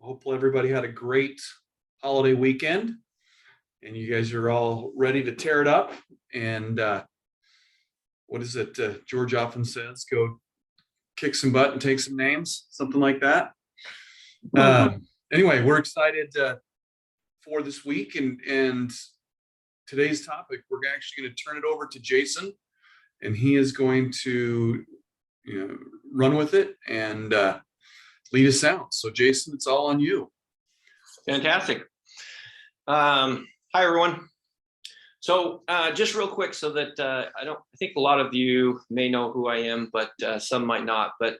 Hopefully everybody had a great holiday weekend and you guys are all ready to tear it up. And what is it? George often says, go kick some butt and take some names, something like that. Anyway, we're excited for this week and today's topic. We're actually going to turn it over to Jason, and he is going to run with it and lead us out. So Jason, it's all on you. Fantastic. Hi, everyone. So just real quick so that I think a lot of you may know who I am, but some might not. But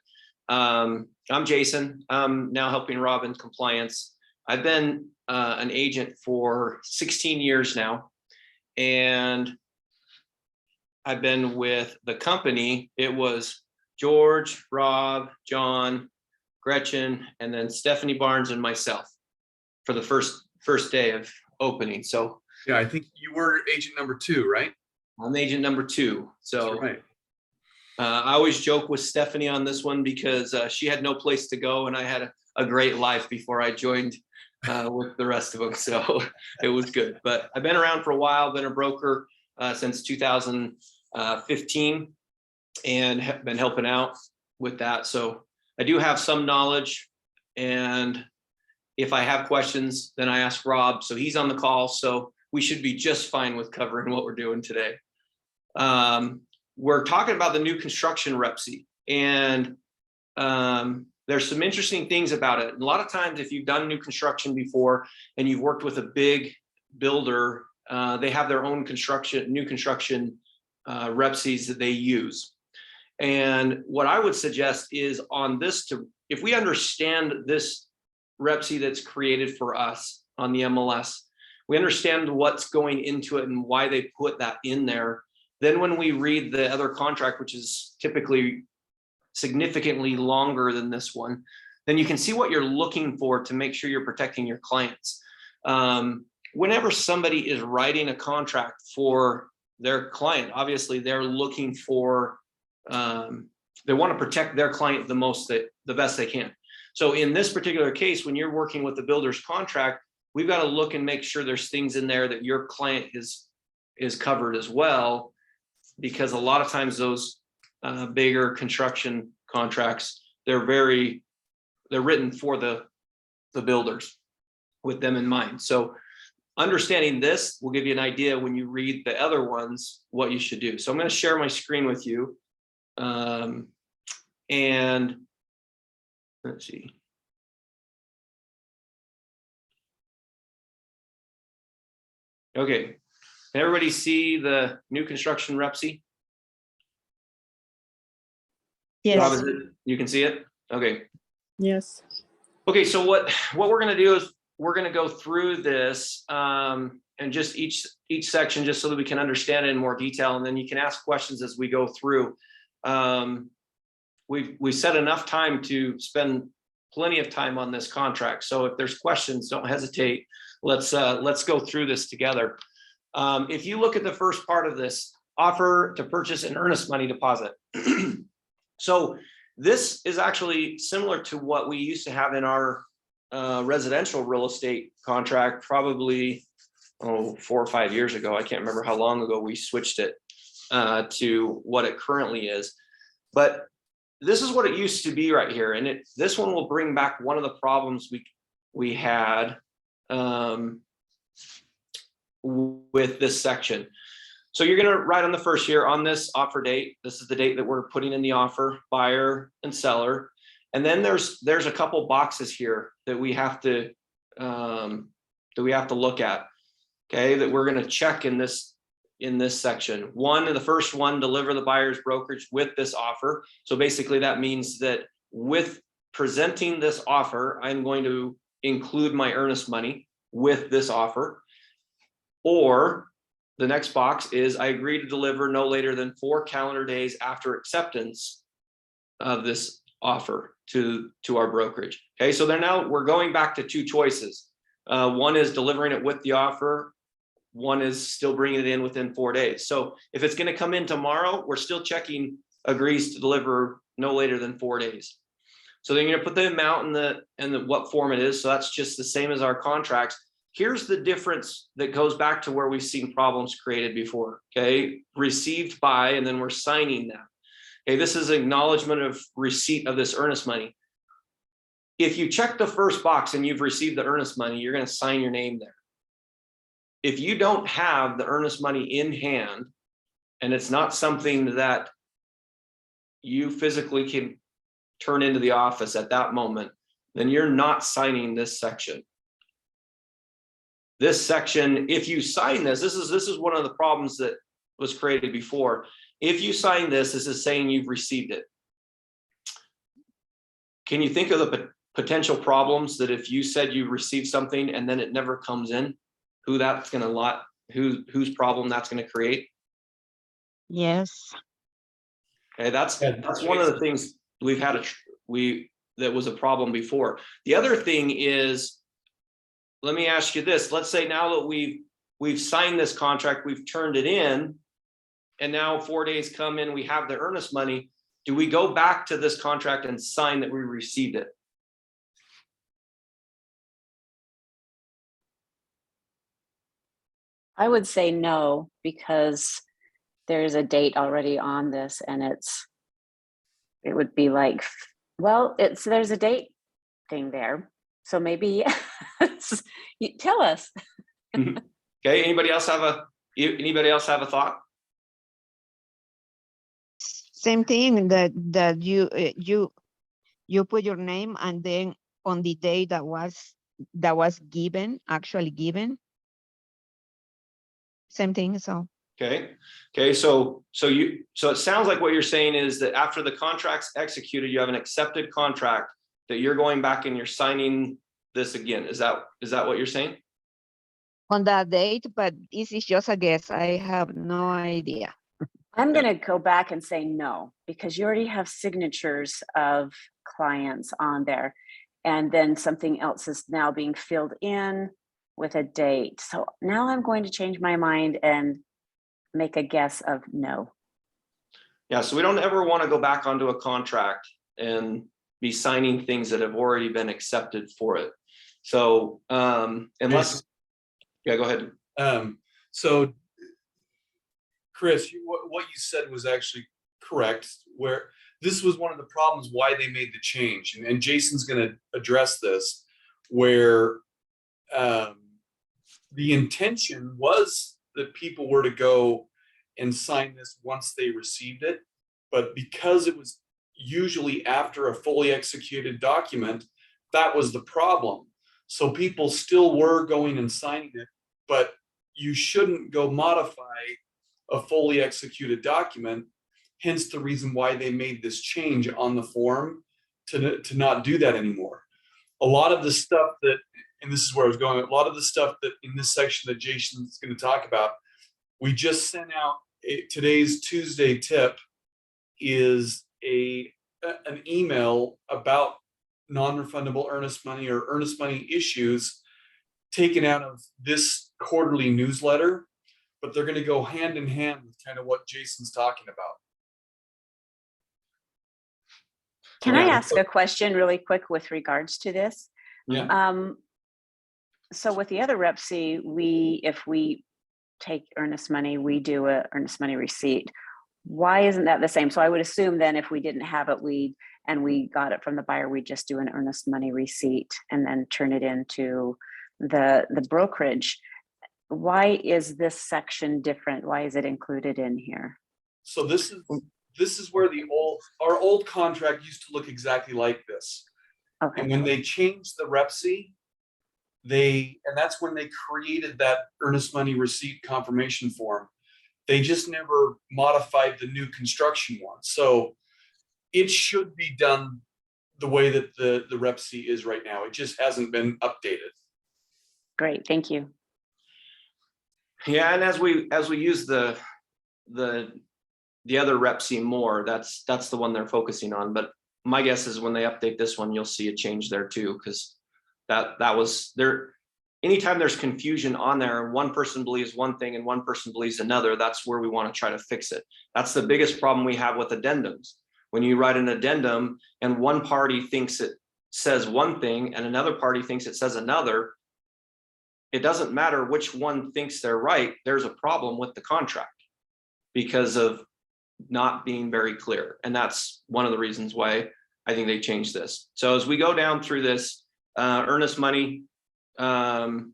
I'm Jason. I'm now helping Rob in compliance. I've been an agent for 16 years now, and I've been with the company. It was George, Rob, John, Gretchen, and then Stephanie Barnes and myself for the first day of opening. So yeah, I think you were agent number 2, right? I'm agent number 2. So that's right. I always joke with Stephanie on this one because she had no place to go, and I had a great life before I joined with the rest of them. So it was good. But I've been around for a while, been a broker since 2015, and have been helping out with that. So I do have some knowledge, and if I have questions, then I ask Rob. So he's on the call. So we should be just fine with covering what we're doing today. We're talking about the new construction REPC, and there's some interesting things about it. And a lot of times, if you've done new construction before and you've worked with a big builder, they have their own new construction REPCs that they use. And what I would suggest is on this, if we understand this REPC that's created for us on the MLS, we understand what's going into it and why they put that in there. Then when we read the other contract, which is typically significantly longer than this one, then you can see what you're looking for to make sure you're protecting your clients. Whenever somebody is writing a contract for their client, obviously they're looking for, they want to protect their client the best they can. So in this particular case, when you're working with the builder's contract, we've got to look and make sure there's things in there that your client is covered as well, because a lot of times those bigger construction contracts, they're written for the builders with them in mind. So understanding this will give you an idea when you read the other ones what you should do. So I'm going to share my screen with you, and let's see. Okay, can everybody see the new construction REPC? Yes. Rob, you can see it? Okay. Yes. Okay, so what we're going to do is we're going to go through this and just each section, just so that we can understand it in more detail, and then you can ask questions as we go through. We've set enough time to spend plenty of time on this contract. So if there's questions, don't hesitate. Let's go through this together. If you look at the first part of this, offer to purchase an earnest money deposit. So this is actually similar to what we used to have in our residential real estate contract, probably 4 or 5 years ago. I can't remember how long ago we switched it to what it currently is. But this is what it used to be right here. And this one will bring back one of the problems we had with this section. So you're going to write on the first here on this offer date. This is the date that we're putting in the offer, buyer and seller. And then there's a couple boxes here that we have to look at. Okay, that we're going to check in this section. The first one, deliver the buyer's brokerage with this offer. So basically that means that with presenting this offer, I'm going to include my earnest money with this offer. Or the next box is I agree to deliver no later than 4 calendar days after acceptance of this offer to our brokerage. Okay, so now we're going back to 2 choices. One is delivering it with the offer. One is still bringing it in within 4 days. So if it's going to come in tomorrow, we're still checking agrees to deliver no later than 4 days. So then you're gonna put the amount and the what form it is. So that's just the same as our contracts. Here's the difference that goes back to where we've seen problems created before. Okay, received by, and then we're signing them. Okay, this is acknowledgement of receipt of this earnest money. If you check the first box and you've received the earnest money, you're going to sign your name there. If you don't have the earnest money in hand, and it's not something that you physically can turn into the office at that moment, then you're not signing this section. This section, if you sign this, this is one of the problems that was created before. If you sign this, this is saying you've received it. Can you think of the potential problems that if you said you received something and then it never comes in, whose problem that's going to create? Yes. Okay, that's one of the things we've had that was a problem before. The other thing is, let me ask you this. Let's say now that we've signed this contract, we've turned it in, and now 4 days come in, we have the earnest money. Do we go back to this contract and sign that we received it? I would say no, because there's a date already on this, and it would be like, well, there's a date thing there. So maybe yes. Tell us. Okay, anybody else have a thought? Same thing that you put your name and then on the day that was actually given. Same thing. So Okay. So it sounds like what you're saying is that after the contract's executed, you have an accepted contract that you're going back and you're signing this again. Is that what you're saying? on that date, but this is just a guess. I have no idea. I'm going to go back and say no, because you already have signatures of clients on there. And then something else is now being filled in with a date. So now I'm going to change my mind and make a guess of no. Yeah, so we don't ever want to go back onto a contract and be signing things that have already been accepted for it. So unless, yeah, go ahead. So Chris, what you said was actually correct, where this was one of the problems why they made the change. And Jason's going to address this, where the intention was that people were to go and sign this once they received it. But because it was usually after a fully executed document, that was the problem. So people still were going and signing it, but you shouldn't go modify a fully executed document. Hence the reason why they made this change on the form to not do that anymore. A lot of the stuff that, and this is where I was going, a lot of the stuff that in this section that Jason's going to talk about, we just sent out today's Tuesday tip is an email about non-refundable earnest money or earnest money issues taken out of this quarterly newsletter, but they're going to go hand in hand with kind of what Jason's talking about. Can I ask a question really quick with regards to this? Yeah. So with the other REPC, if we take earnest money, we do a earnest money receipt. Why isn't that the same? So I would assume then if we didn't have it, we got it from the buyer, we just do an earnest money receipt and then turn it into the brokerage. Why is this section different? Why is it included in here? So this is where our old contract used to look exactly like this. Okay. And when they changed the REPC, and that's when they created that earnest money receipt confirmation form. They just never modified the new construction one. So it should be done the way that the REPC is right now. It just hasn't been updated. Great, thank you. Yeah, and as we use the other REPC more, that's the one they're focusing on. But my guess is when they update this one, you'll see a change there too, because that was there. Anytime there's confusion on there and one person believes one thing and one person believes another, that's where we want to try to fix it. That's the biggest problem we have with addendums. when you write an addendum and one party thinks it says one thing and another party thinks it says another, it doesn't matter which one thinks they're right, there's a problem with the contract because of not being very clear. And that's one of the reasons why I think they changed this. So as we go down through this, earnest money, we're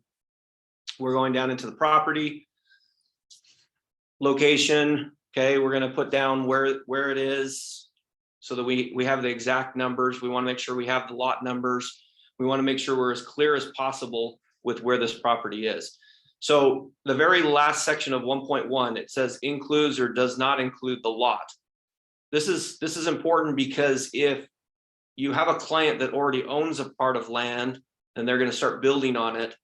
going down into the property location. Okay, we're going to put down where it is so that we have the exact numbers. We want to make sure we have the lot numbers. We want to make sure we're as clear as possible with where this property is. So the very last section of 1.1, it says includes or does not include the lot. This is important because if you have a client that already owns a part of land and they're going to start building on it,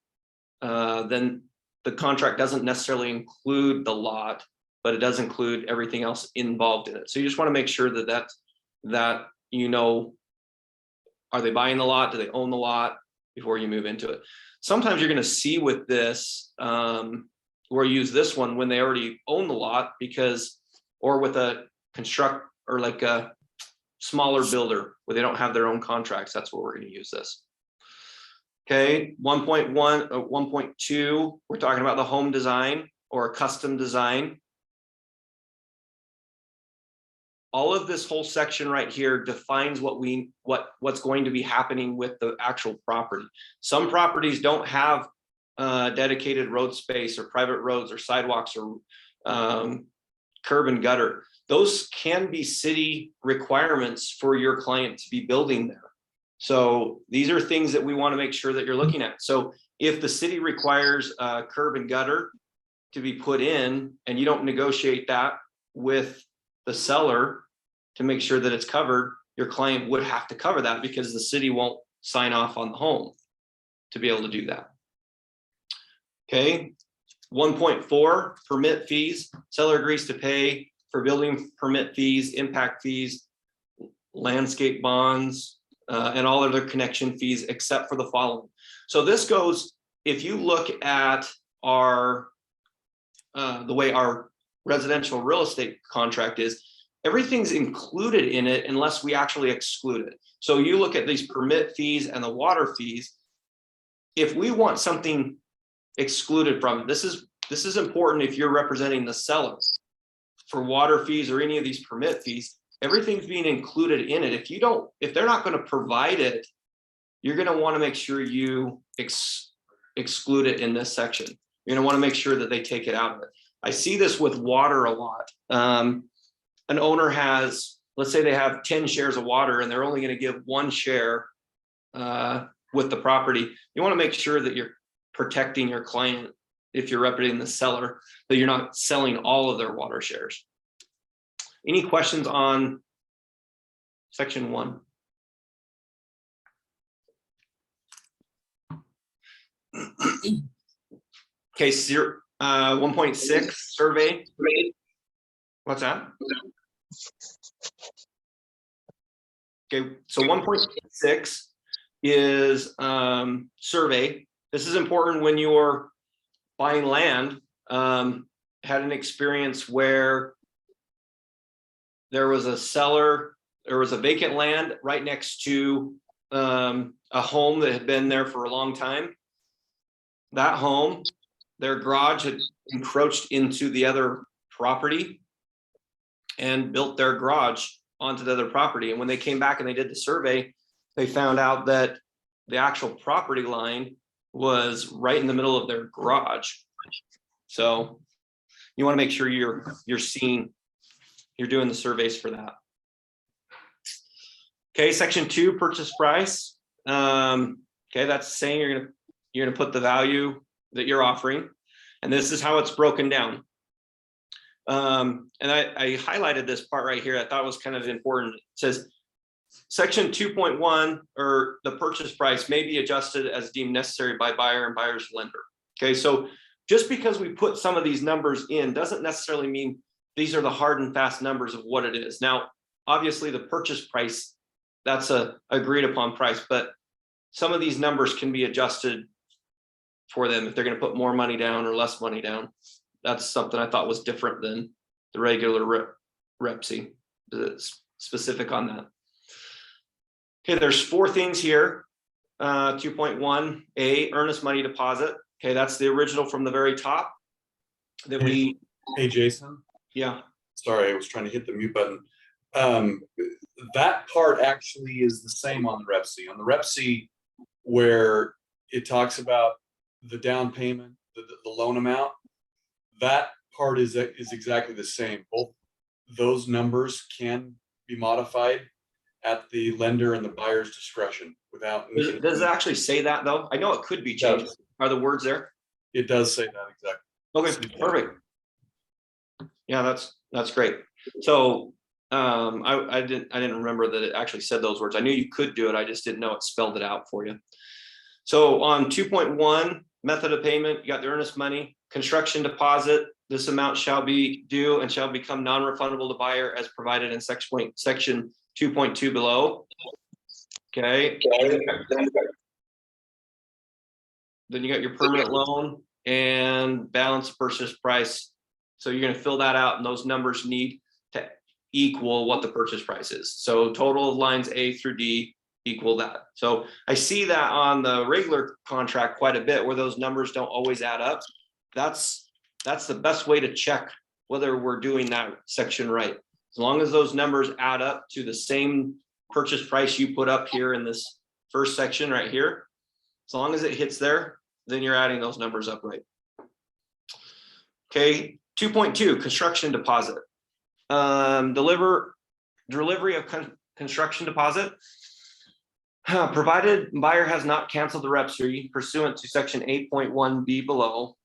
then the contract doesn't necessarily include the lot, but it does include everything else involved in it. So you just want to make sure that you know, are they buying the lot? Do they own the lot before you move into it? Sometimes you're going to see with this, or use this one when they already own the lot, because, or with a construct or like a smaller builder where they don't have their own contracts. That's where we're going to use this. Okay, 1.1, 1.2, we're talking about the home design or a custom design. All of this whole section right here defines what's going to be happening with the actual property. Some properties don't have dedicated road space or private roads or sidewalks or curb and gutter. Those can be city requirements for your client to be building there. So these are things that we want to make sure that you're looking at. So if the city requires curb and gutter to be put in and you don't negotiate that with the seller to make sure that it's covered, your client would have to cover that because the city won't sign off on the home to be able to do that. Okay, 1.4, permit fees. Seller agrees to pay for building permit fees, impact fees, landscape bonds, and all other connection fees except for the following. So this goes, if you look at our the way our residential real estate contract is, everything's included in it unless we actually exclude it. So you look at these permit fees and the water fees. If we want something excluded from it, this is important if you're representing the seller. For water fees or any of these permit fees, everything's being included in it. If they're not going to provide it, you're going to want to make sure you exclude it in this section. You're going to want to make sure that they take it out of it. I see this with water a lot. An owner has, let's say they have 10 shares of water and they're only going to give 1 share with the property. You want to make sure that you're protecting your client if you're representing the seller, that you're not selling all of their water shares. Any questions on section 1? Okay, 1.6 survey. What's that? Okay, so 1.6 is survey. This is important when you're buying land. Had an experience where there was a seller, there was a vacant land right next to a home that had been there for a long time. That home, their garage had encroached into the other property and built their garage onto the other property. And when they came back and they did the survey, they found out that the actual property line was right in the middle of their garage. So you want to make sure you're doing the surveys for that. Okay, section 2, purchase price. Okay, that's saying you're gonna put the value that you're offering, and this is how it's broken down. And I highlighted this part right here. I thought it was kind of important. It says section 2.1, or the purchase price may be adjusted as deemed necessary by buyer and buyer's lender. Okay, so just because we put some of these numbers in doesn't necessarily mean these are the hard and fast numbers of what it is. Now, obviously the purchase price, that's a agreed upon price, but some of these numbers can be adjusted for them if they're going to put more money down or less money down. That's something I thought was different than the regular REPC. specific on that. Okay, there's 4 things here. 2.1A, earnest money deposit. Okay, that's the original from the very top. Then we, Hey, Jason. yeah, Sorry, I was trying to hit the mute button. That part actually is the same on the REPC. On the REPC, where it talks about the down payment, the loan amount, that part is exactly the same. Both those numbers can be modified at the lender and the buyer's discretion without. does it actually say that though? I know it could be changed. Are the words there? It does say that exactly. Okay, perfect. Yeah, that's great. So I didn't remember that it actually said those words. I knew you could do it. I just didn't know it spelled it out for you. So on 2.1, method of payment, you got the earnest money, construction deposit. This amount shall be due and shall become non-refundable to buyer as provided in section 2.2 below. Okay. Then you got your permanent loan and balance purchase price. So you're going to fill that out, and those numbers need to equal what the purchase price is. So total of lines A through D equal that. So I see that on the regular contract quite a bit where those numbers don't always add up. That's the best way to check whether we're doing that section right. As long as those numbers add up to the same purchase price you put up here in this first section right here, as long as it hits there, then you're adding those numbers up right. Okay, 2.2, construction deposit. Delivery of construction deposit. Provided buyer has not canceled the REPC pursuant to section 8.1B below,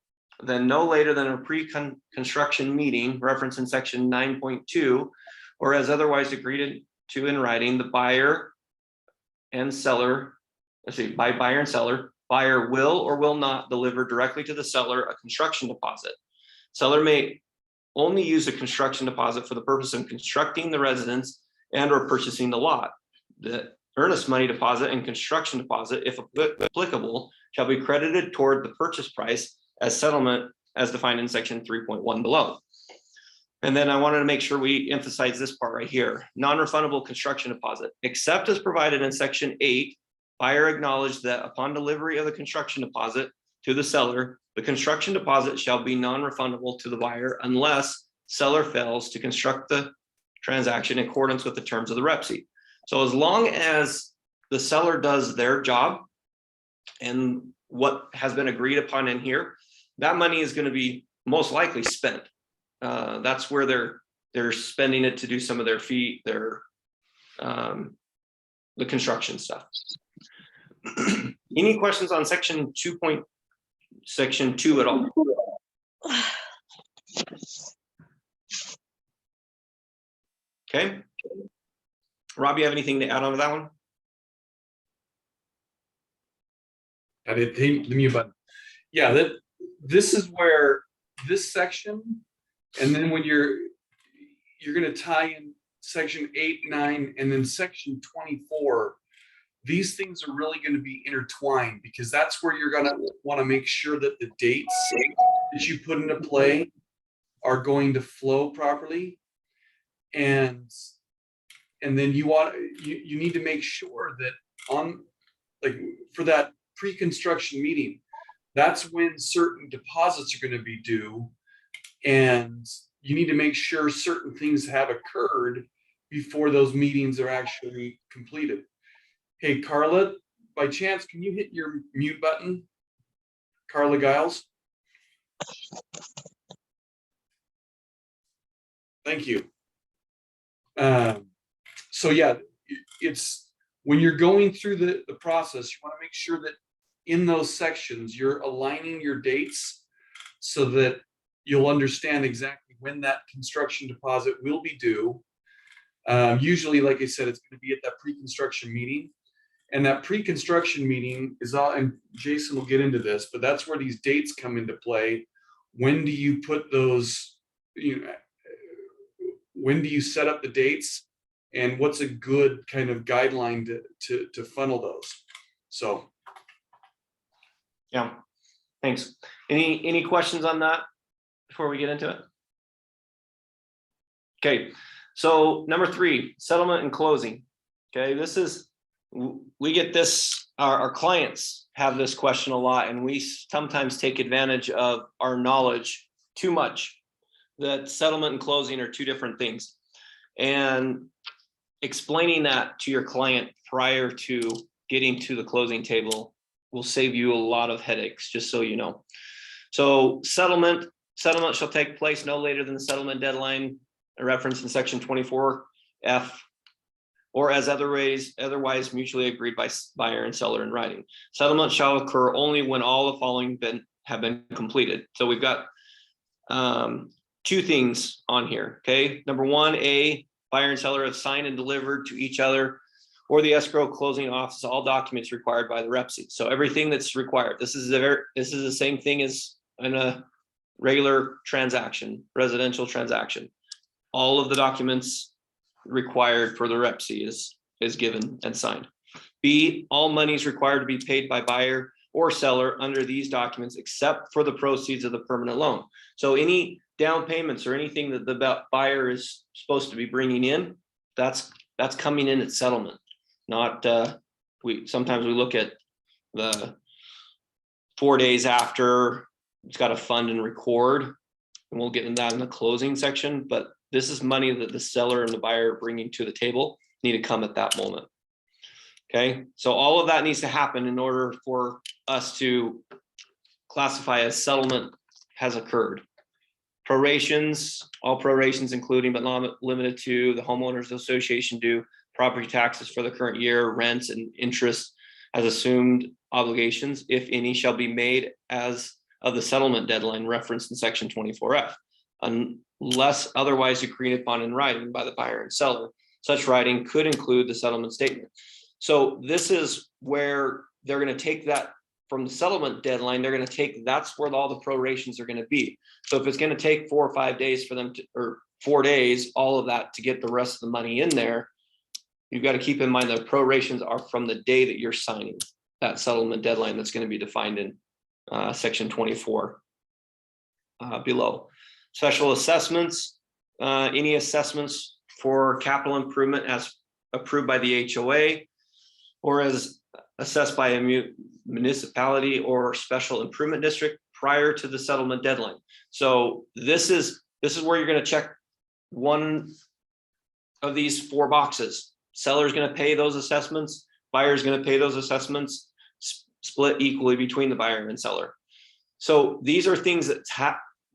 then no later than a pre-construction meeting referenced in section 9.2, or as otherwise agreed to in writing, the buyer and seller, by buyer and seller, buyer will or will not deliver directly to the seller a construction deposit. Seller may only use a construction deposit for the purpose of constructing the residence and or purchasing the lot. The earnest money deposit and construction deposit, if applicable, shall be credited toward the purchase price as settlement as defined in section 3.1 below. And then I wanted to make sure we emphasize this part right here. Non-refundable construction deposit, except as provided in section 8, buyer acknowledged that upon delivery of the construction deposit to the seller, the construction deposit shall be non-refundable to the buyer unless seller fails to construct the transaction in accordance with the terms of the REPC. So as long as the seller does their job and what has been agreed upon in here, that money is going to be most likely spent. That's where they're spending it to do some of their the construction stuff. Any questions on section 2 at all? Okay. Rob, you have anything to add on to that one? I did the mute button. Yeah, this is where this section, and then when you're going to tie in section 8, 9, and then section 24. These things are really going to be intertwined because that's where you're going to want to make sure that the dates that you put into play are going to flow properly, and then you need to make sure that on, like, for that pre-construction meeting, that's when certain deposits are going to be due, and you need to make sure certain things have occurred before those meetings are actually completed. Hey, Carla, by chance, can you hit your mute button? Carla Giles? Thank you. So yeah, it's when you're going through the process, you want to make sure that in those sections, you're aligning your dates so that you'll understand exactly when that construction deposit will be due. Usually, like I said, it's going to be at that pre-construction meeting. And that pre-construction meeting is all, and Jason will get into this, but that's where these dates come into play. When do you put those, when do you set up the dates, and what's a good kind of guideline to funnel those? So. Yeah, thanks. Any questions on that before we get into it? Okay, So number 3, settlement and closing. Okay, we get this, our clients have this question a lot, and we sometimes take advantage of our knowledge too much, that settlement and closing are 2 different things. And explaining that to your client prior to getting to the closing table will save you a lot of headaches, just so you know. So settlement shall take place no later than the settlement deadline referenced in section 24F, or as otherwise mutually agreed by buyer and seller in writing. Settlement shall occur only when all the following have been completed. So we've got 2 things on here. Okay, number 1, A, buyer and seller have signed and delivered to each other or the escrow closing office all documents required by the REPC. So everything that's required. This is the same thing as in a regular transaction, residential transaction. All of the documents required for the REPC is given and signed. B, all monies required to be paid by buyer or seller under these documents except for the proceeds of the permanent loan. So any down payments or anything that the buyer is supposed to be bringing in, that's coming in at settlement. Not sometimes we look at the 4 days after, it's got to fund and record, and we'll get into that in the closing section, but this is money that the seller and the buyer are bringing to the table, need to come at that moment. Okay, so all of that needs to happen in order for us to classify as settlement has occurred. Prorations, all prorations including but not limited to the homeowners association due property taxes for the current year, rents and interest as assumed obligations, if any, shall be made as of the settlement deadline referenced in section 24F, unless otherwise agreed upon in writing by the buyer and seller. Such writing could include the settlement statement. So this is where they're going to take that from the settlement deadline. They're going to take, that's where all the prorations are going to be. So if it's going to take 4 or 5 days for them to, or 4 days, all of that to get the rest of the money in there, you've got to keep in mind that prorations are from the day that you're signing that settlement deadline that's going to be defined in section 24 below. Special assessments, any assessments for capital improvement as approved by the HOA or as assessed by a municipality or special improvement district prior to the settlement deadline. So this is where you're going to check one of these 4 boxes. Seller's going to pay those assessments, buyer's going to pay those assessments, split equally between the buyer and seller. So these are things that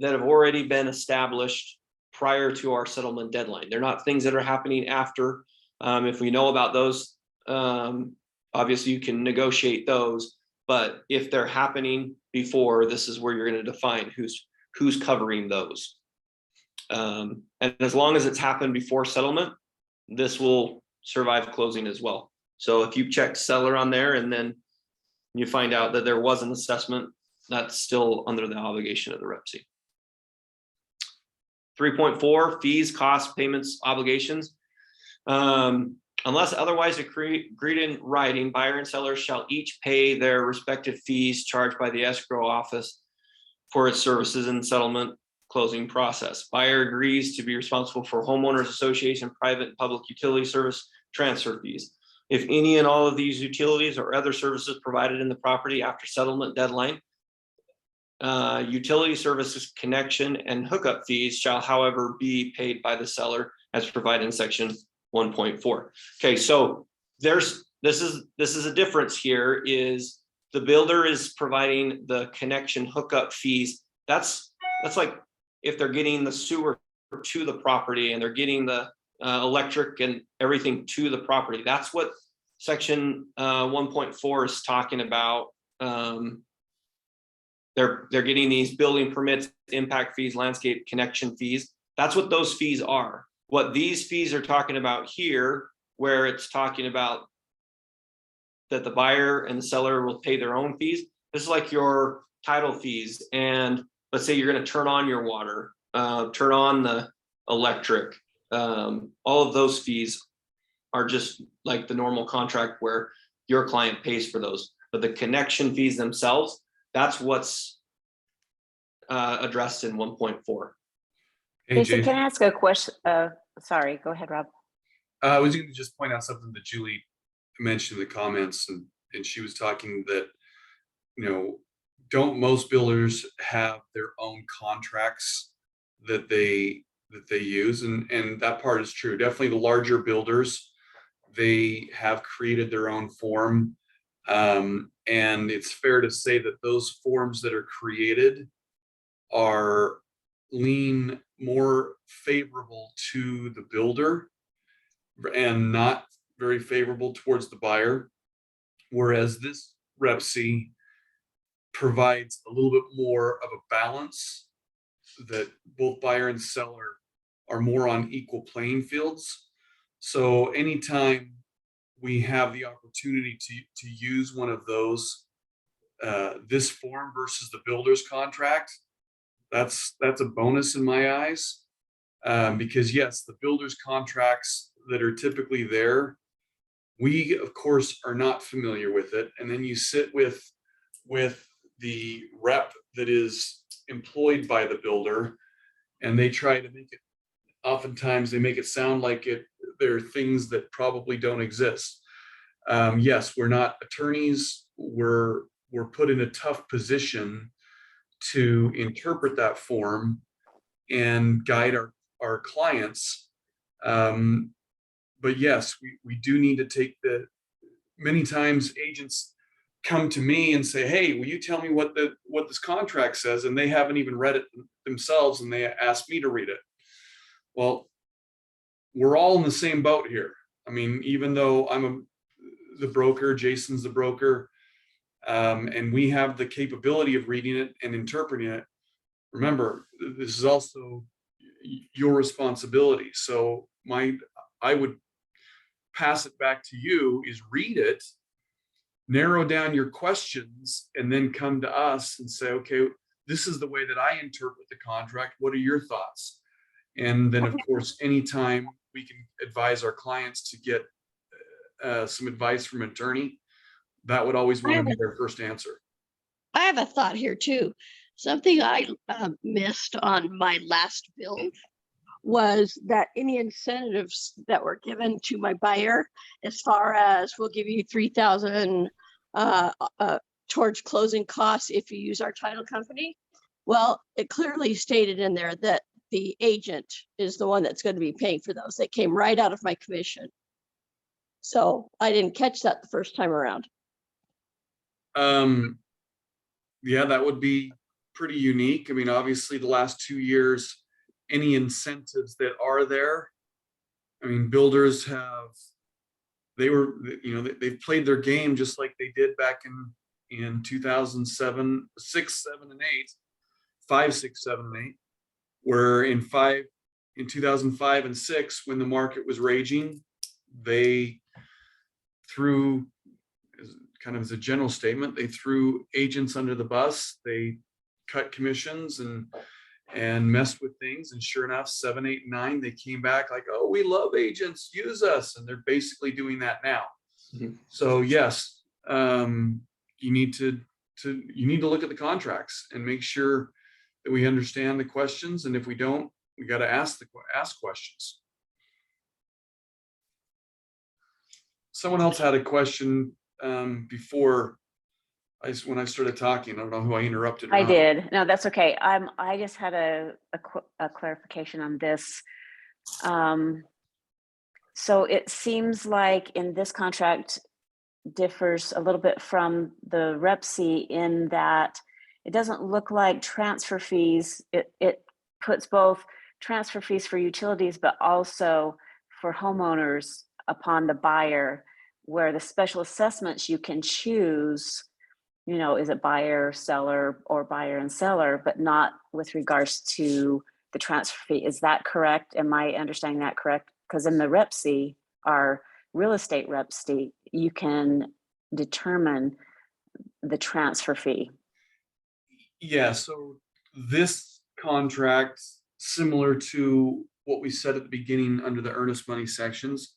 have already been established prior to our settlement deadline. They're not things that are happening after. If we know about those, obviously you can negotiate those, but if they're happening before, this is where you're going to define who's covering those. And as long as it's happened before settlement, this will survive closing as well. So if you check seller on there and then you find out that there was an assessment, that's still under the obligation of the REPC. 3.4, fees, costs, payments, obligations. Unless otherwise agreed in writing, buyer and seller shall each pay their respective fees charged by the escrow office for its services in the settlement closing process. Buyer agrees to be responsible for homeowners association, private and public utility service transfer fees. If any and all of these utilities or other services provided in the property after settlement deadline, utility services connection and hookup fees shall, however, be paid by the seller as provided in section 1.4. Okay, so this is a difference here. Is the builder is providing the connection hookup fees. That's like if they're getting the sewer to the property and they're getting the electric and everything to the property. That's what section 1.4 is talking about. They're getting these building permits, impact fees, landscape connection fees. That's what those fees are. What these fees are talking about here, where it's talking about that the buyer and the seller will pay their own fees. This is like your title fees. And let's say you're going to turn on your water, turn on the electric. All of those fees are just like the normal contract where your client pays for those. But the connection fees themselves, that's what's addressed in 1.4. Hey, Jason, can I ask a question? sorry, go ahead, Rob. I was going to just point out something that Julie mentioned in the comments, and she was talking that, don't most builders have their own contracts that they use, and that part is true. Definitely the larger builders, they have created their own form, and it's fair to say that those forms that are created are lean more favorable to the builder and not very favorable towards the buyer, whereas this REPC provides a little bit more of a balance, that both buyer and seller are more on equal playing fields. So anytime we have the opportunity to use one of those, this form versus the builder's contract, that's a bonus in my eyes, because yes, the builder's contracts that are typically there, we of course are not familiar with it, and then you sit with the rep that is employed by the builder, and they try to make it, oftentimes they make it sound like there are things that probably don't exist. Yes, we're not attorneys, we're put in a tough position to interpret that form and guide our clients. But yes, we do need to take many times agents come to me and say, hey, will you tell me what this contract says? And they haven't even read it themselves, and they ask me to read it. Well, we're all in the same boat here. I mean, even though I'm the broker, Jason's the broker, and we have the capability of reading it and interpreting it, remember, this is also your responsibility. So I would pass it back to you, is read it, narrow down your questions, and then come to us and say, okay, this is the way that I interpret the contract. What are your thoughts? And then of course, anytime we can advise our clients to get some advice from an attorney, that would always want to be their first answer. I have a thought here too. Something I missed on my last build was that any incentives that were given to my buyer, as far as we'll give you $3,000 towards closing costs if you use our title company. Well, it clearly stated in there that the agent is the one that's going to be paying for those. They came right out of my commission. So I didn't catch that the first time around. Yeah, that would be pretty unique. I mean, obviously the last 2 years, any incentives that are there, I mean, builders they've played their game just like they did back in 2007, 6, 7, and 8, 5, 6, 7, and 8, where in 2005 and 6, when the market was raging, they threw, kind of as a general statement, they threw agents under the bus. They cut commissions and messed with things. And sure enough, 7, 8, 9, they came back like, oh, we love agents, use us. And they're basically doing that now. Mm-hmm. So yes, you need to look at the contracts and make sure that we understand the questions. And if we don't, we got to ask questions. Someone else had a question before when I started talking. I don't know who I interrupted. I did. No, that's okay. I just had a clarification on this. So it seems like in this contract differs a little bit from the REPC in that it doesn't look like transfer fees. It puts both transfer fees for utilities, but also for homeowners upon the buyer, where the special assessments you can choose, is it buyer, seller, or buyer and seller, but not with regards to the transfer fee. Is that correct? Am I understanding that correct? Because in the REPC, our real estate REPC, you can determine the transfer fee. Yeah, so this contract, similar to what we said at the beginning under the earnest money sections,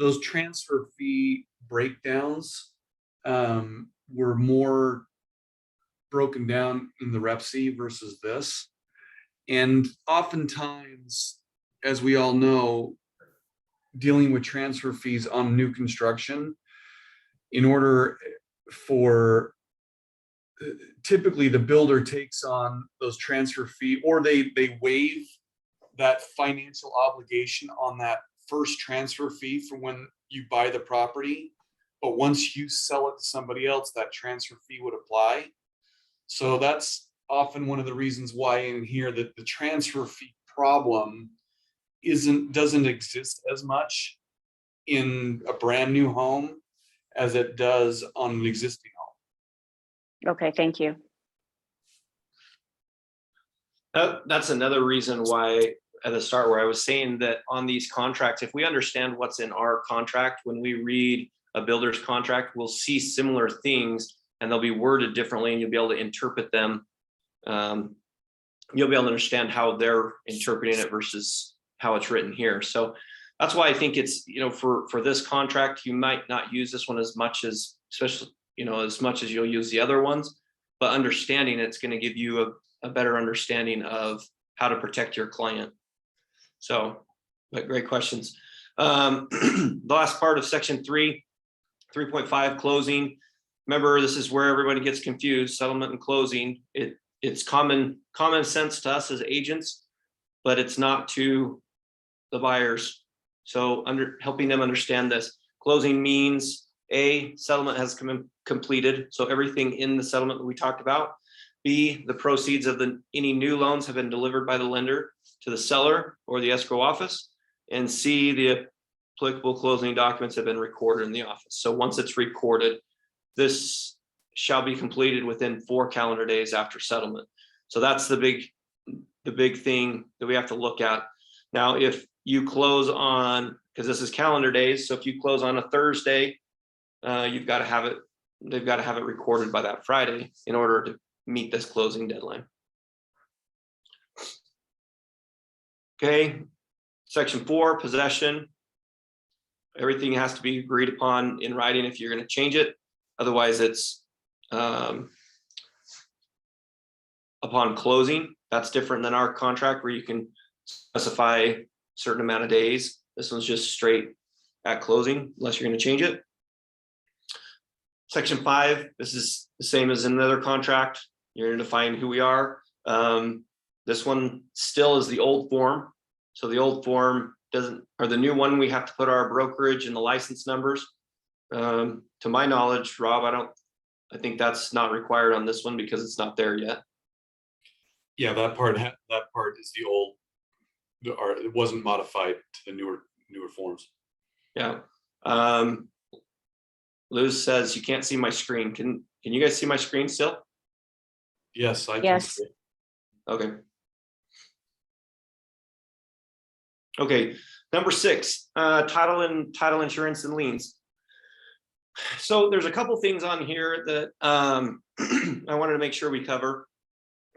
those transfer fee breakdowns were more broken down in the REPC versus this. And oftentimes as we all know, dealing with transfer fees on new construction, in order for, typically the builder takes on those transfer fee, or they waive that financial obligation on that first transfer fee for when you buy the property. But once you sell it to somebody else, that transfer fee would apply. So that's often one of the reasons why in here that the transfer fee problem doesn't exist as much in a brand new home as it does on an existing home. Okay, thank you. That's another reason why at the start where I was saying that on these contracts, if we understand what's in our contract, when we read a builder's contract, we'll see similar things and they'll be worded differently and you'll be able to interpret them. You'll be able to understand how they're interpreting it versus how it's written here. So that's why I think it's, for this contract, you might not use this one as much as, especially, as much as you'll use the other ones, but understanding it's going to give you a better understanding of how to protect your client. So, but great questions. The last part of section 3.5 closing. Remember, this is where everybody gets confused, settlement and closing. It's common sense to us as agents, but it's not to the buyers. So helping them understand this. Closing means A, settlement has completed. So everything in the settlement that we talked about. B, the proceeds of any new loans have been delivered by the lender to the seller or the escrow office. And C, the applicable closing documents have been recorded in the office. So once it's recorded, this shall be completed within 4 calendar days after settlement. So that's the big thing that we have to look at. Now, if you close on, because this is calendar days, so if you close on a Thursday, they've got to have it recorded by that Friday in order to meet this closing deadline. Okay, section 4, possession. Everything has to be agreed upon in writing if you're going to change it. Otherwise, it's upon closing. That's different than our contract where you can specify a certain amount of days. This one's just straight at closing, unless you're going to change it. Section 5, this is the same as in another contract. You're going to define who we are. This one still is the old form. So the old form doesn't, or the new one, we have to put our brokerage and the license numbers. To my knowledge, Rob, I think that's not required on this one because it's not there yet. Yeah, that part is the old, or it wasn't modified to the newer forms. Yeah. Luz says you can't see my screen. Can you guys see my screen still? Yes, I can. Yes. See it. Okay. Okay, number 6, title insurance and liens. So there's a couple things on here that I wanted to make sure we cover.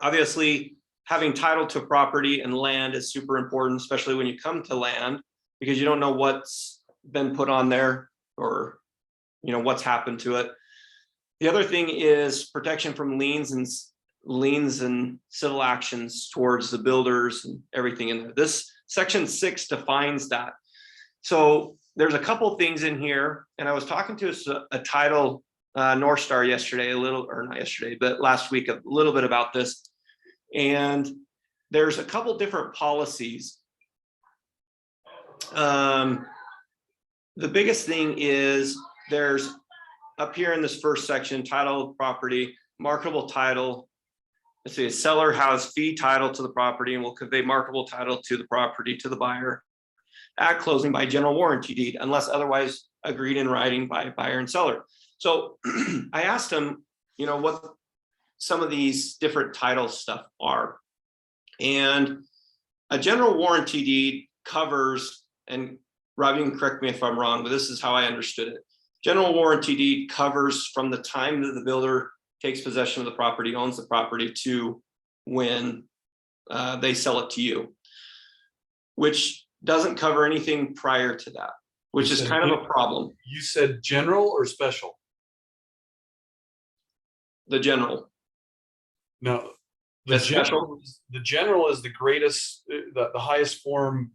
Obviously, having title to property and land is super important, especially when you come to land, because you don't know what's been put on there or what's happened to it. The other thing is protection from liens and civil actions towards the builders and everything in there. This section 6 defines that. So there's a couple things in here, and I was talking to a title North Star yesterday, not yesterday, but last week, a little bit about this. And there's a couple different policies. The biggest thing is there's up here in this first section, title of property, marketable title. Let's see, a seller has fee title to the property and will convey marketable title to the property to the buyer at closing by general warranty deed, unless otherwise agreed in writing by buyer and seller. So I asked him, what some of these different title stuff are. And a general warranty deed covers, and Rob, you can correct me if I'm wrong, but this is how I understood it. General warranty deed covers from the time that the builder takes possession of the property, owns the property, to when they sell it to you, which doesn't cover anything prior to that, which is kind of a problem. You said general or special? The general. No, The special. The general is the greatest, the highest form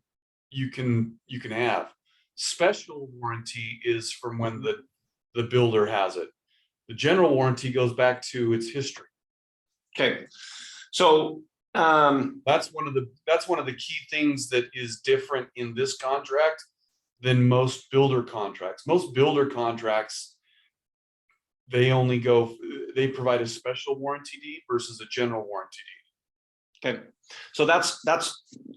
you can have. Special warranty is from when the builder has it. The general warranty goes back to its history. Okay, so That's one of the key things that is different in this contract than most builder contracts. Most builder contracts, they provide a special warranty deed versus a general warranty deed. okay, so that's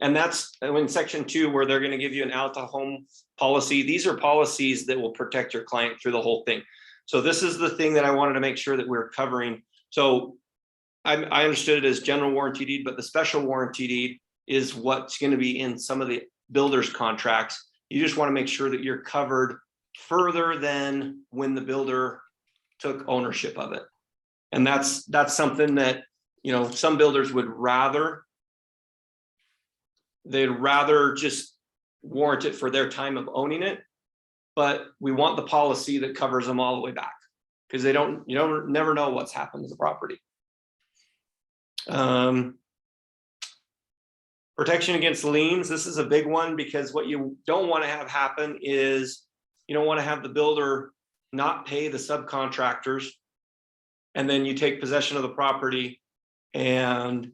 in section 2 where they're going to give you an out to home policy. These are policies that will protect your client through the whole thing. So this is the thing that I wanted to make sure that we're covering. So I understood it as general warranty deed, but the special warranty deed is what's going to be in some of the builders contracts. You just want to make sure that you're covered further than when the builder took ownership of it. And that's something that, you know, some builders would rather, they'd rather just warrant it for their time of owning it. But we want the policy that covers them all the way back, because you never know what's happened to the property. Protection against liens. This is a big one, because what you don't want to have happen is you don't want to have the builder not pay the subcontractors, and then you take possession of the property and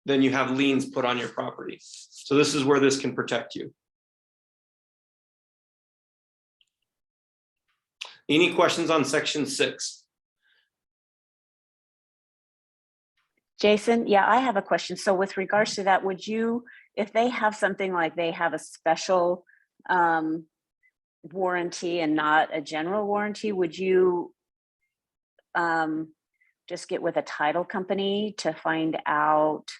then you have liens put on your property. So this is where this can protect you. Any questions on section 6? Jason, yeah, I have a question. So with regards to that, would you, if they have something like they have a special warranty and not a general warranty, would you just get with a title company to find out?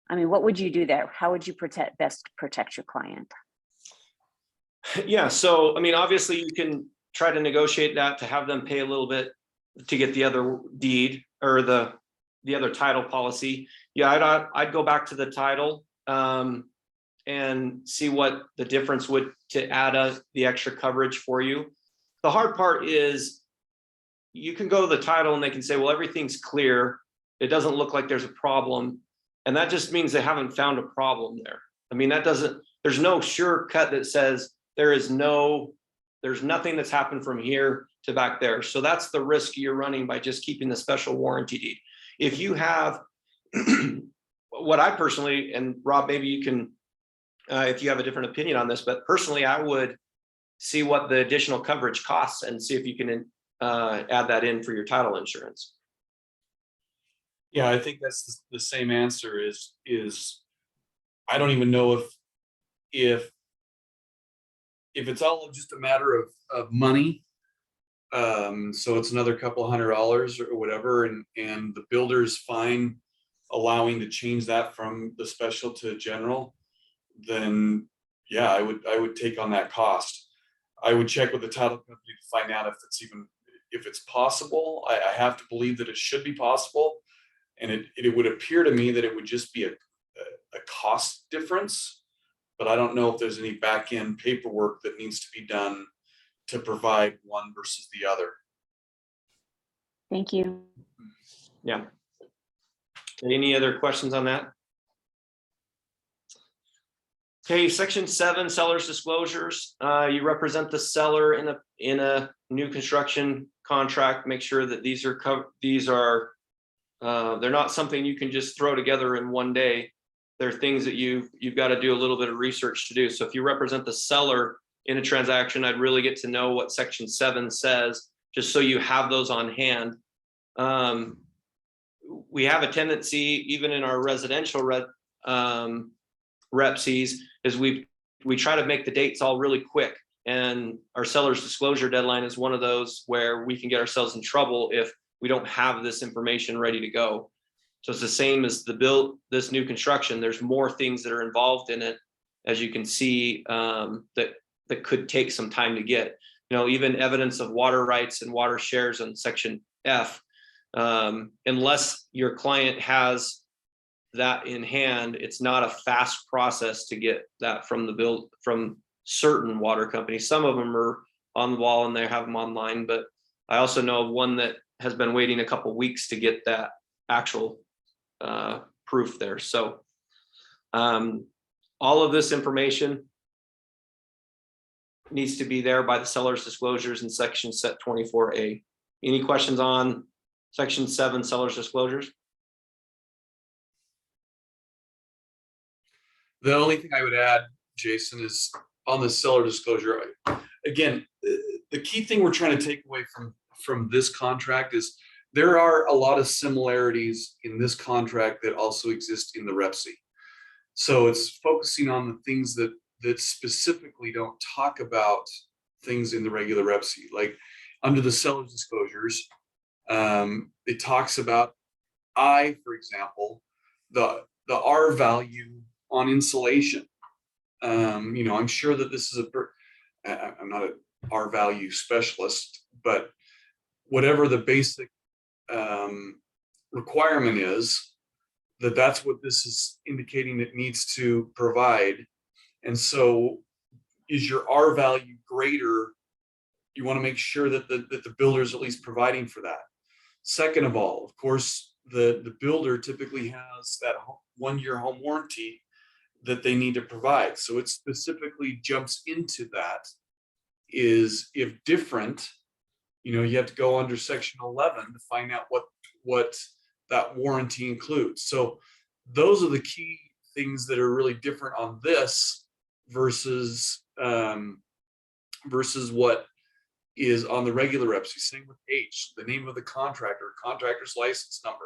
I mean, what would you do there? How would you best protect your client? Yeah, so I mean, obviously you can try to negotiate that to have them pay a little bit to get the other deed or the other title policy. Yeah, I'd go back to the title and see what the difference would to add the extra coverage for you. The hard part is you can go to the title and they can say, well, everything's clear. It doesn't look like there's a problem. And that just means they haven't found a problem there. I mean, there's no sure cut that says there's nothing that's happened from here to back there. So that's the risk you're running by just keeping the special warranty deed. If you have what I personally, and Rob, maybe you can, if you have a different opinion on this, but personally, I would see what the additional coverage costs and see if you can add that in for your title insurance. Yeah, I think that's the same answer is I don't even know if it's all just a matter of money. So it's another couple $100 or whatever, and the builder's fine allowing to change that from the special to general, then yeah, I would take on that cost. I would check with the title company to find out if it's possible. I have to believe that it should be possible. And it would appear to me that it would just be a cost difference, but I don't know if there's any back end paperwork that needs to be done to provide one versus the other. Thank you. Yeah. Any other questions on that? Okay, section 7, seller's disclosures. You represent the seller in a new construction contract. Make sure that these are they're not something you can just throw together in one day. They're things that you've got to do a little bit of research to do. So if you represent the seller in a transaction, I'd really get to know what section 7 says, just so you have those on hand. We have a tendency, even in our residential REPCs, is we try to make the dates all really quick. And our seller's disclosure deadline is one of those where we can get ourselves in trouble if we don't have this information ready to go. So it's the same as this new construction. There's more things that are involved in it, as you can see, that could take some time to get. You know, even evidence of water rights and water shares on section F, unless your client has that in hand, it's not a fast process to get that from certain water companies. Some of them are on the wall and they have them online, but I also know of one that has been waiting a couple of weeks to get that actual proof there. So all of this information needs to be there by the seller's disclosures in section 24A. Any questions on section 7 seller's disclosures? The only thing I would add, Jason, is on the seller disclosure. Again, the key thing we're trying to take away from this contract is there are a lot of similarities in this contract that also exist in the REPC. So it's focusing on the things that specifically don't talk about things in the regular REPC. Like under the seller's disclosures, it talks about for example, the R value on insulation. I'm sure that this is I'm not an R value specialist, but whatever the basic requirement is, that's what this is indicating it needs to provide. And so is your R value greater? You want to make sure that the builder is at least providing for that. Second of all, of course, the builder typically has that 1-year home warranty that they need to provide. So it specifically jumps into that, is if different, you have to go under section 11 to find out what that warranty includes. So those are the key things that are really different on this versus what is on the regular REPC. Same with H, the name of the contractor, contractor's license number.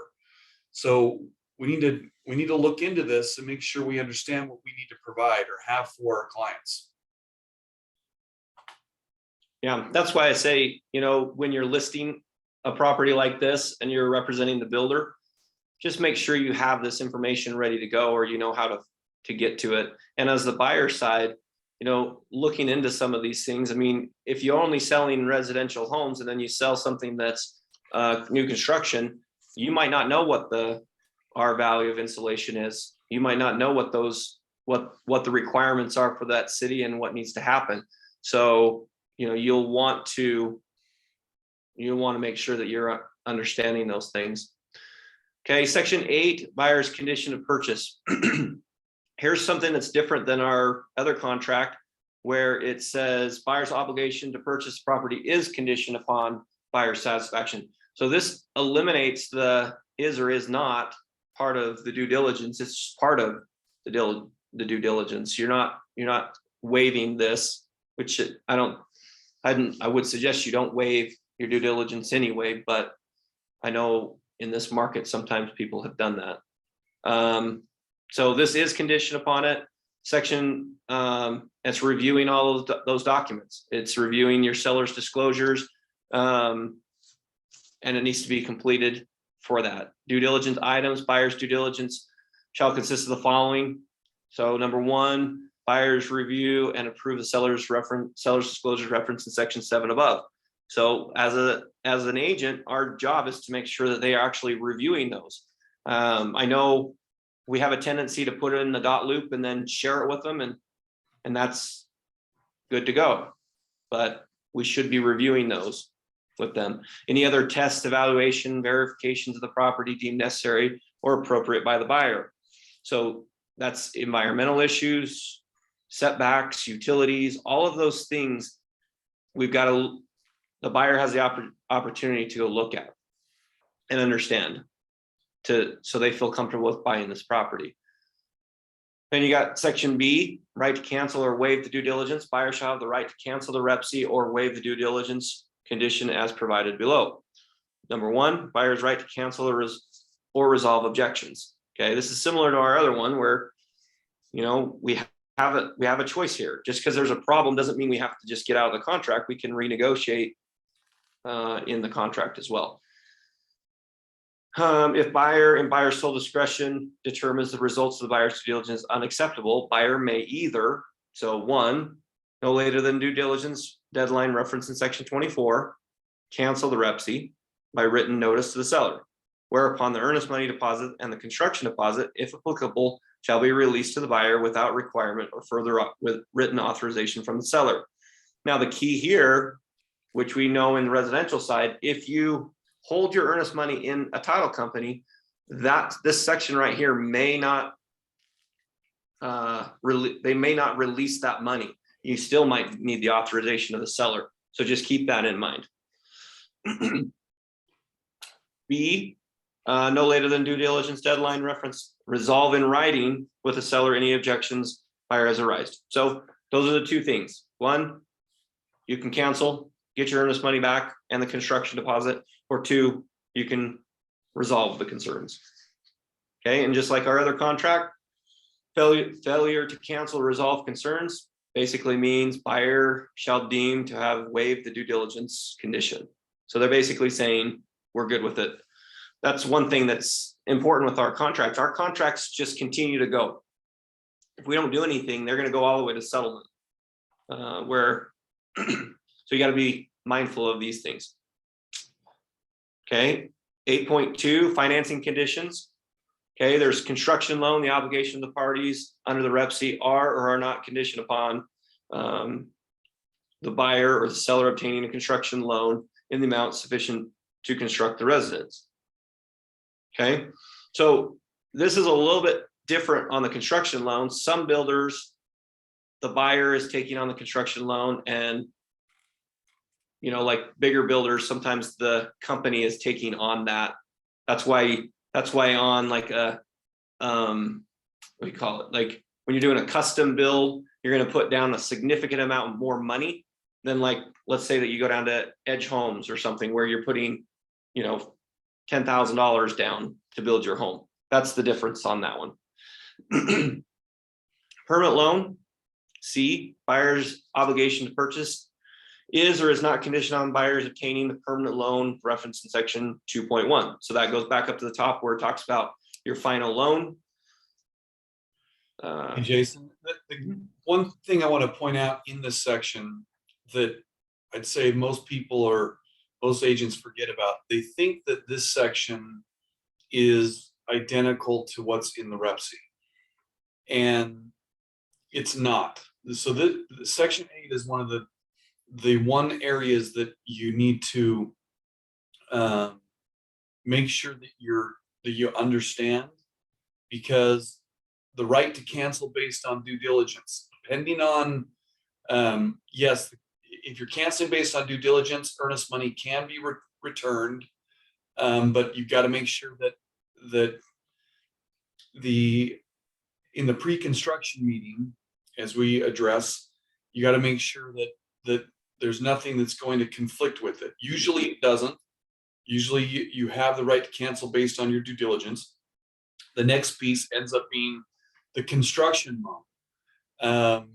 So we need to look into this and make sure we understand what we need to provide or have for our clients. Yeah, that's why I say, when you're listing a property like this and you're representing the builder, just make sure you have this information ready to go, or you know how to get to it. And as the buyer side, looking into some of these things. I mean, if you're only selling residential homes and then you sell something that's new construction, you might not know what the R value of insulation is. You might not know what the requirements are for that city and what needs to happen. So, you'll want to make sure that you're understanding those things. Okay, section 8, buyer's condition of purchase. Here's something that's different than our other contract, where it says buyer's obligation to purchase property is conditioned upon buyer satisfaction. So this eliminates the is or is not part of the due diligence. It's part of the due diligence. You're not waiving this, which I would suggest you don't waive your due diligence anyway, but I know in this market sometimes people have done that. So this is conditioned upon it. Section, it's reviewing all of those documents. It's reviewing your seller's disclosures, and it needs to be completed for that. Due diligence items, buyer's due diligence shall consist of the following. So number 1, buyers review and approve the seller's disclosures reference in section 7 above. So as an agent, our job is to make sure that they are actually reviewing those. I know we have a tendency to put it in the dot loop and then share it with them, and that's good to go. But we should be reviewing those with them. Any other tests, evaluation, verifications of the property deemed necessary or appropriate by the buyer. So that's environmental issues, setbacks, utilities, all of those things. The buyer has the opportunity to go look at and understand, so they feel comfortable with buying this property. Then you got section B, right to cancel or waive the due diligence. Buyer shall have the right to cancel the REPC or waive the due diligence condition as provided below. Number 1, buyer's right to cancel or resolve objections. Okay, this is similar to our other one where, we have a choice here. Just because there's a problem doesn't mean we have to just get out of the contract. We can renegotiate in the contract as well. If buyer in buyer's sole discretion determines the results of the buyer's due diligence unacceptable, buyer may either, so 1, no later than due diligence deadline referenced in section 24, cancel the REPC by written notice to the seller, whereupon the earnest money deposit and the construction deposit, if applicable, shall be released to the buyer without requirement or further with written authorization from the seller. Now, the key here, which we know in the residential side, if you hold your earnest money in a title company, that this section right here may not they may not release that money. You still might need the authorization of the seller. So just keep that in mind. B, no later than due diligence deadline reference, resolve in writing with the seller any objections buyer has arised. So those are the two things. One, you can cancel, get your earnest money back and the construction deposit, or two, you can resolve the concerns. Okay, and just like our other contract, failure to cancel or resolve concerns basically means buyer shall deem to have waived the due diligence condition. So they're basically saying we're good with it. That's one thing that's important with our contracts. Our contracts just continue to go. If we don't do anything, they're going to go all the way to settlement. So you got to be mindful of these things. Okay, 8.2 financing conditions. Okay, there's construction loan. The obligation of the parties under the REPC are or are not conditioned upon the buyer or the seller obtaining a construction loan in the amount sufficient to construct the residence. Okay, so this is a little bit different on the construction loan. Some builders, the buyer is taking on the construction loan, and like bigger builders, sometimes the company is taking on that. That's why on like a what do you call it? Like when you're doing a custom build, you're going to put down a significant amount more money than, like, let's say that you go down to Edge Homes or something where you're putting, $10,000 down to build your home. That's the difference on that one. Permanent loan, C, buyer's obligation to purchase is or is not conditioned on buyers obtaining the permanent loan referenced in section 2.1. So that goes back up to the top where it talks about your final loan. Hey, Jason, the one thing I want to point out in this section that I'd say most agents forget about, they think that this section is identical to what's in the REPC, and it's not. So the section 8 is one of the one areas that you need to make sure that you understand, because the right to cancel based on due diligence, depending on yes, if you're canceling based on due diligence, earnest money can be returned, but you've got to make sure that in the pre-construction meeting, as we address, you got to make sure that there's nothing that's going to conflict with it. Usually it doesn't. Usually you have the right to cancel based on your due diligence. The next piece ends up being the construction loan.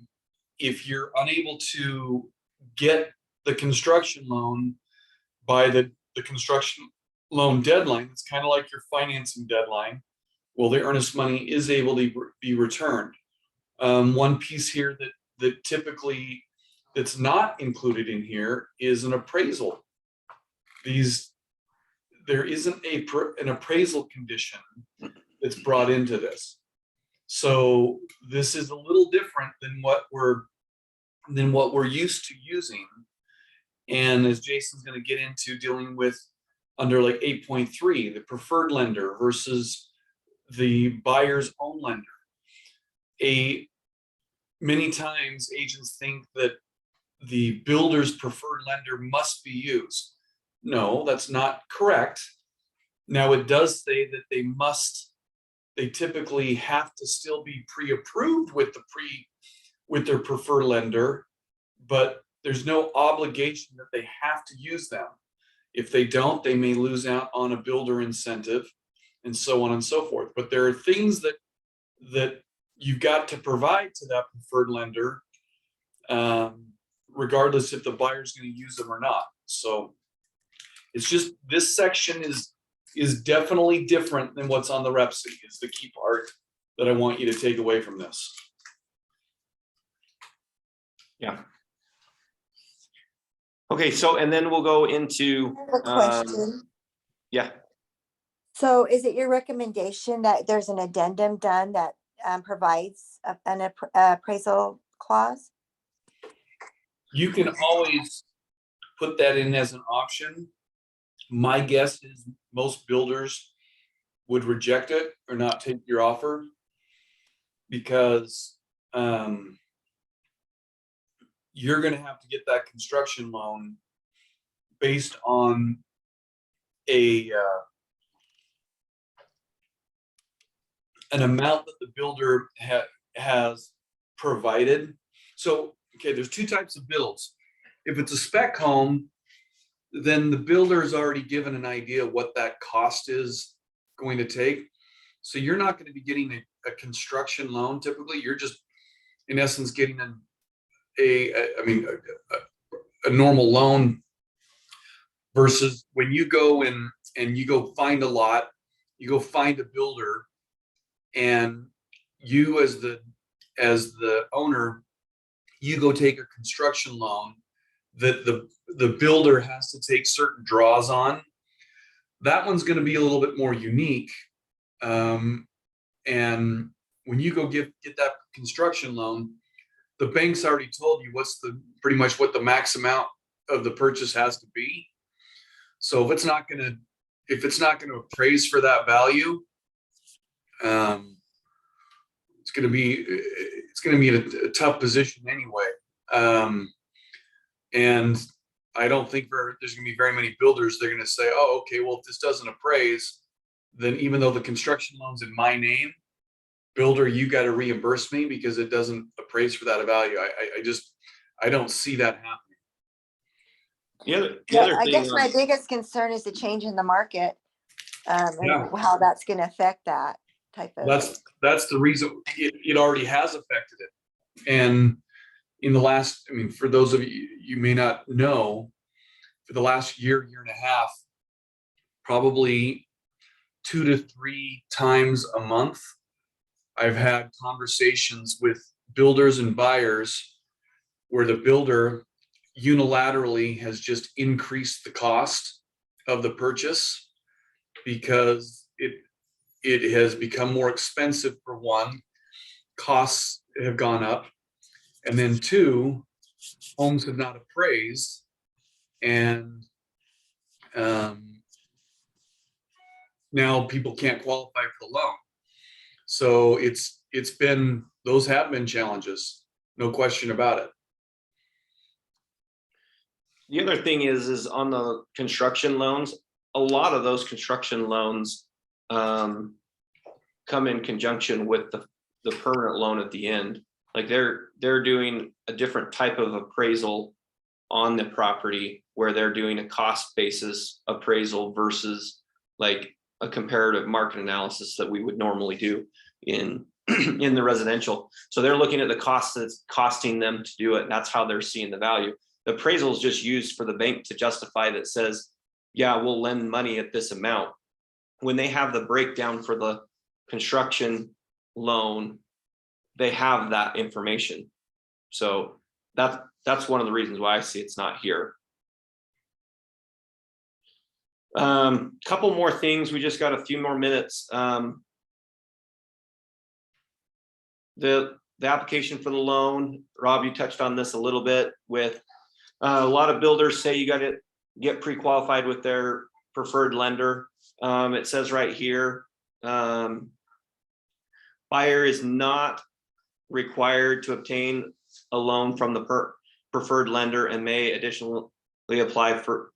If you're unable to get the construction loan by the construction loan deadline, it's kind of like your financing deadline. Well, the earnest money is able to be returned. One piece here that typically that's not included in here is an appraisal. There isn't an appraisal condition that's brought into this. So this is a little different than what we're used to using. And as Jason's going to get into dealing with under like 8.3, the preferred lender versus the buyer's own lender. Many times agents think that the builder's preferred lender must be used. No, that's not correct. Now it does say that they typically have to still be pre-approved with their preferred lender, but there's no obligation that they have to use them. If they don't, they may lose out on a builder incentive and so on and so forth. But there are things that you've got to provide to that preferred lender, regardless if the buyer's going to use them or not. So it's just, this section is definitely different than what's on the REPC, is the key part that I want you to take away from this. Yeah. Okay, so, and then we'll go into, I have a question. yeah. So is it your recommendation that there's an addendum done that provides an appraisal clause? You can always put that in as an option. My guess is most builders would reject it or not take your offer. because you're going to have to get that construction loan based on an amount that the builder has provided. So, okay, there's two types of builds. If it's a spec home, then the builder has already given an idea of what that cost is going to take. So you're not going to be getting a construction loan. Typically, you're just, in essence, getting a normal loan, versus when you go and you go find a lot, you go find a builder, and you as the owner, you go take a construction loan that the builder has to take certain draws on. That one's going to be a little bit more unique. And when you go get that construction loan, the bank's already told you pretty much what the max amount of the purchase has to be. So if it's not going to appraise for that value, it's going to be in a tough position anyway. And I don't think there's going to be very many builders. They're going to say, oh, okay, well, if this doesn't appraise, then even though the construction loan's in my name, builder, you got to reimburse me because it doesn't appraise for that value. I don't see that happening. The other I thing, guess my biggest concern is the change in the market, and Yeah. how that's going to affect that type of. That's the reason it already has affected it. And in the last, for those of you may not know, for the last year and a half, probably 2 to 3 times a month, I've had conversations with builders and buyers where the builder unilaterally has just increased the cost of the purchase because it has become more expensive. For one, costs have gone up, and then 2, homes have not appraised, and now people can't qualify for the loan. So those have been challenges, no question about it. the other thing is on the construction loans, a lot of those construction loans come in conjunction with the permanent loan at the end. Like they're doing a different type of appraisal on the property where they're doing a cost basis appraisal versus like a comparative market analysis that we would normally do in the residential. So they're looking at the cost that's costing them to do it, and that's how they're seeing the value. The appraisal is just used for the bank to justify that says, yeah, we'll lend money at this amount. When they have the breakdown for the construction loan, they have that information. So that's one of the reasons why I see it's not here. Couple more things. We just got a few more minutes. The application for the loan, Rob, you touched on this a little bit with a lot of builders say you got to get pre-qualified with their preferred lender. It says right here, buyer is not required to obtain a loan from the preferred lender and may additionally apply for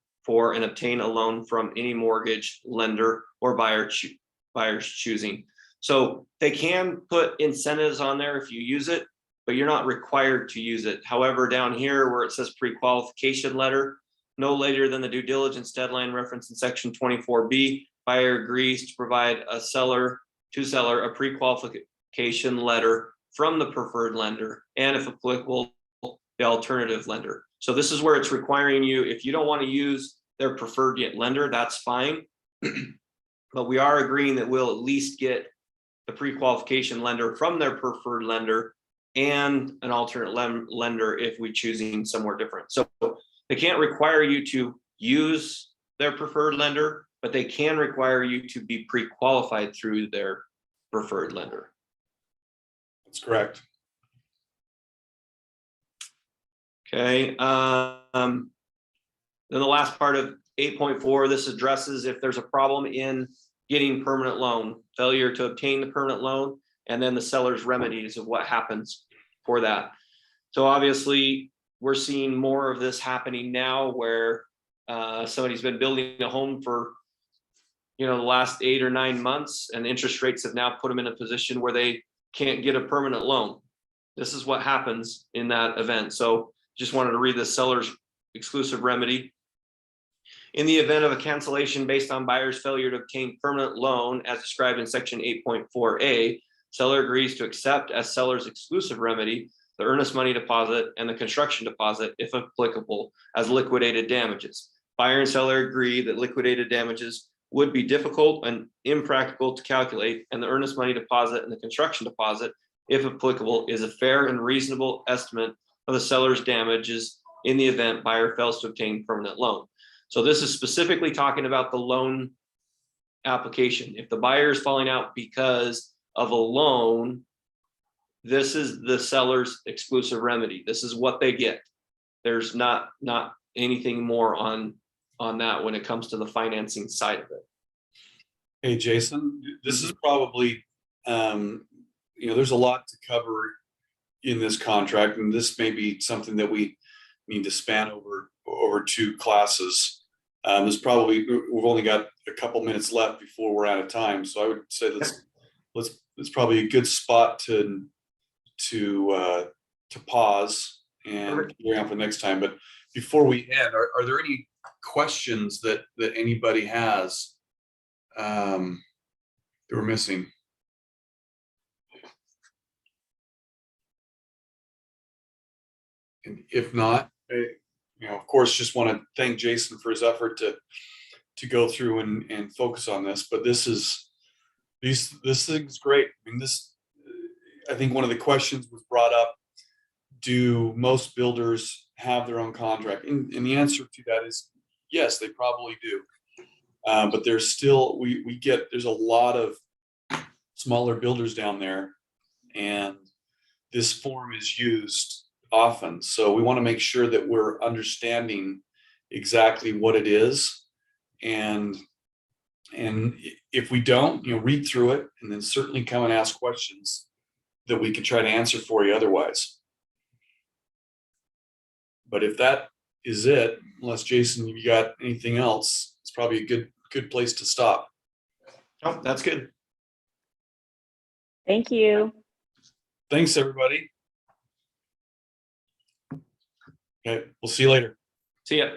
and obtain a loan from any mortgage lender or buyer's choosing. So they can put incentives on there if you use it, but you're not required to use it. However, down here where it says pre-qualification letter, no later than the due diligence deadline referenced in section 24B, buyer agrees to provide a seller a pre-qualification letter from the preferred lender, and if applicable, the alternative lender. So this is where it's requiring you, if you don't want to use their preferred lender, that's fine. But we are agreeing that we'll at least get the pre-qualification lender from their preferred lender and an alternate lender if we choosing somewhere different. So they can't require you to use their preferred lender, but they can require you to be pre-qualified through their preferred lender. That's correct. Okay. Then the last part of 8.4, this addresses if there's a problem in getting permanent loan, failure to obtain the permanent loan. and then the seller's remedies of what happens for that. So obviously, we're seeing more of this happening now where somebody's been building a home for the last 8 or 9 months, and interest rates have now put them in a position where they can't get a permanent loan. This is what happens in that event. So just wanted to read the seller's exclusive remedy. In the event of a cancellation based on buyer's failure to obtain permanent loan as described in section 8.4a, seller agrees to accept as seller's exclusive remedy the earnest money deposit and the construction deposit, if applicable, as liquidated damages. Buyer and seller agree that liquidated damages would be difficult and impractical to calculate, and the earnest money deposit and the construction deposit, if applicable, is a fair and reasonable estimate of the seller's damages in the event buyer fails to obtain permanent loan. So this is specifically talking about the loan application. If the buyer is falling out because of a loan, this is the seller's exclusive remedy. This is what they get. There's not anything more on that when it comes to the financing side of it. Hey, Jason, this is probably, there's a lot to cover in this contract, and this may be something that we need to span over 2 classes. There's probably, we've only got a couple minutes left before we're out of time. So I would say it's probably a good spot to pause and carry on for next time. But before we end, are there any questions that anybody has that we're missing? And if not, of course, just want to thank Jason for his effort to go through and focus on this. But this thing's great. I mean, I think one of the questions was brought up: do most builders have their own contract? And the answer to that is yes, they probably do. But there's still there's a lot of smaller builders down there, and this form is used often. So we want to make sure that we're understanding exactly what it is. And if we don't, read through it and then certainly come and ask questions that we can try to answer for you otherwise. But if that is it, unless Jason, you got anything else, it's probably a good place to stop. Oh, that's good. Thank you. Thanks, everybody. Okay, we'll see you later. See ya.